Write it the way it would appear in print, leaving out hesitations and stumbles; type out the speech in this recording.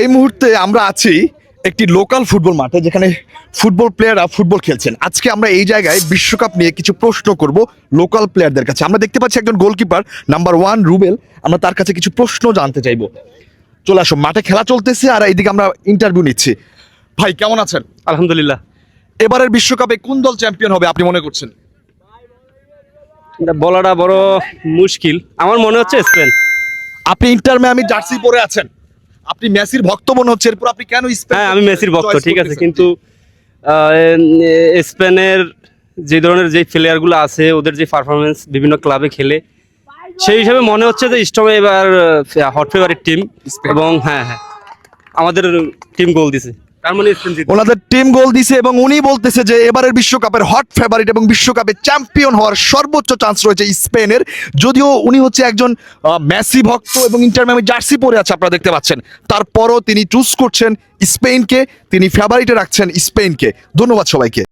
এই মুহূর্তে আমরা আছি একটি লোকাল ফুটবল মাঠে, যেখানে ফুটবল প্লেয়াররা ফুটবল খেলছেন। আজকে আমরা এই জায়গায় বিশ্বকাপ নিয়ে কিছু প্রশ্ন করব লোকাল প্লেয়ারদের কাছে। আমরা দেখতে পাচ্ছি একজন গোলকিপার নাম্বার 1 রুবেল, আমরা তার কাছে কিছু প্রশ্ন জানতে চাইবো। চলে আসো, মাঠে খেলা চলতেছে আর এইদিকে আমরা ইন্টারভিউ নিচ্ছি। ভাই কেমন আছেন? আলহামদুলিল্লাহ। এবারের বিশ্বকাপে কোন দল চ্যাম্পিয়ন হবে আপনি মনে করছেন? এটা বলাটা বড় মুশকিল, আমার মনে হচ্ছে স্পেন। আপনি ইন্টার মিয়ামি জার্সি পরে আছেন, আপনি মেসির ভক্ত মনে হচ্ছে, এরপর আপনি কেন স্পেন? হ্যাঁ, আমি মেসির ভক্ত, choice ঠিক আছে, করতেছেন? কিন্তু স্পেনের যে ধরনের যে প্লেয়ারগুলো আছে, ওদের যে পারফরমেন্স বিভিন্ন ক্লাবে খেলে, সেই হিসাবে মনে হচ্ছে যে স্টম এবার হট ফেভারিট টিম। স্পেন। এবং হ্যাঁ হ্যাঁ, আমাদের টিম গোল দিছে, তার মানে স্পেন জিতবে। ওনাদের টিম গোল দিছে এবং উনি বলতেছে যে এবারের বিশ্বকাপের হট ফেভারিট এবং বিশ্বকাপে চ্যাম্পিয়ন হওয়ার সর্বোচ্চ চান্স রয়েছে স্পেনের। যদিও উনি হচ্ছে একজন মেসি ভক্ত এবং ইন্টার মিয়ামি জার্সি পরে আছে, আপনারা দেখতে পাচ্ছেন, তারপরও তিনি চুজ করছেন স্পেনকে, তিনি ফেভারিটে রাখছেন স্পেনকে। ধন্যবাদ সবাইকে।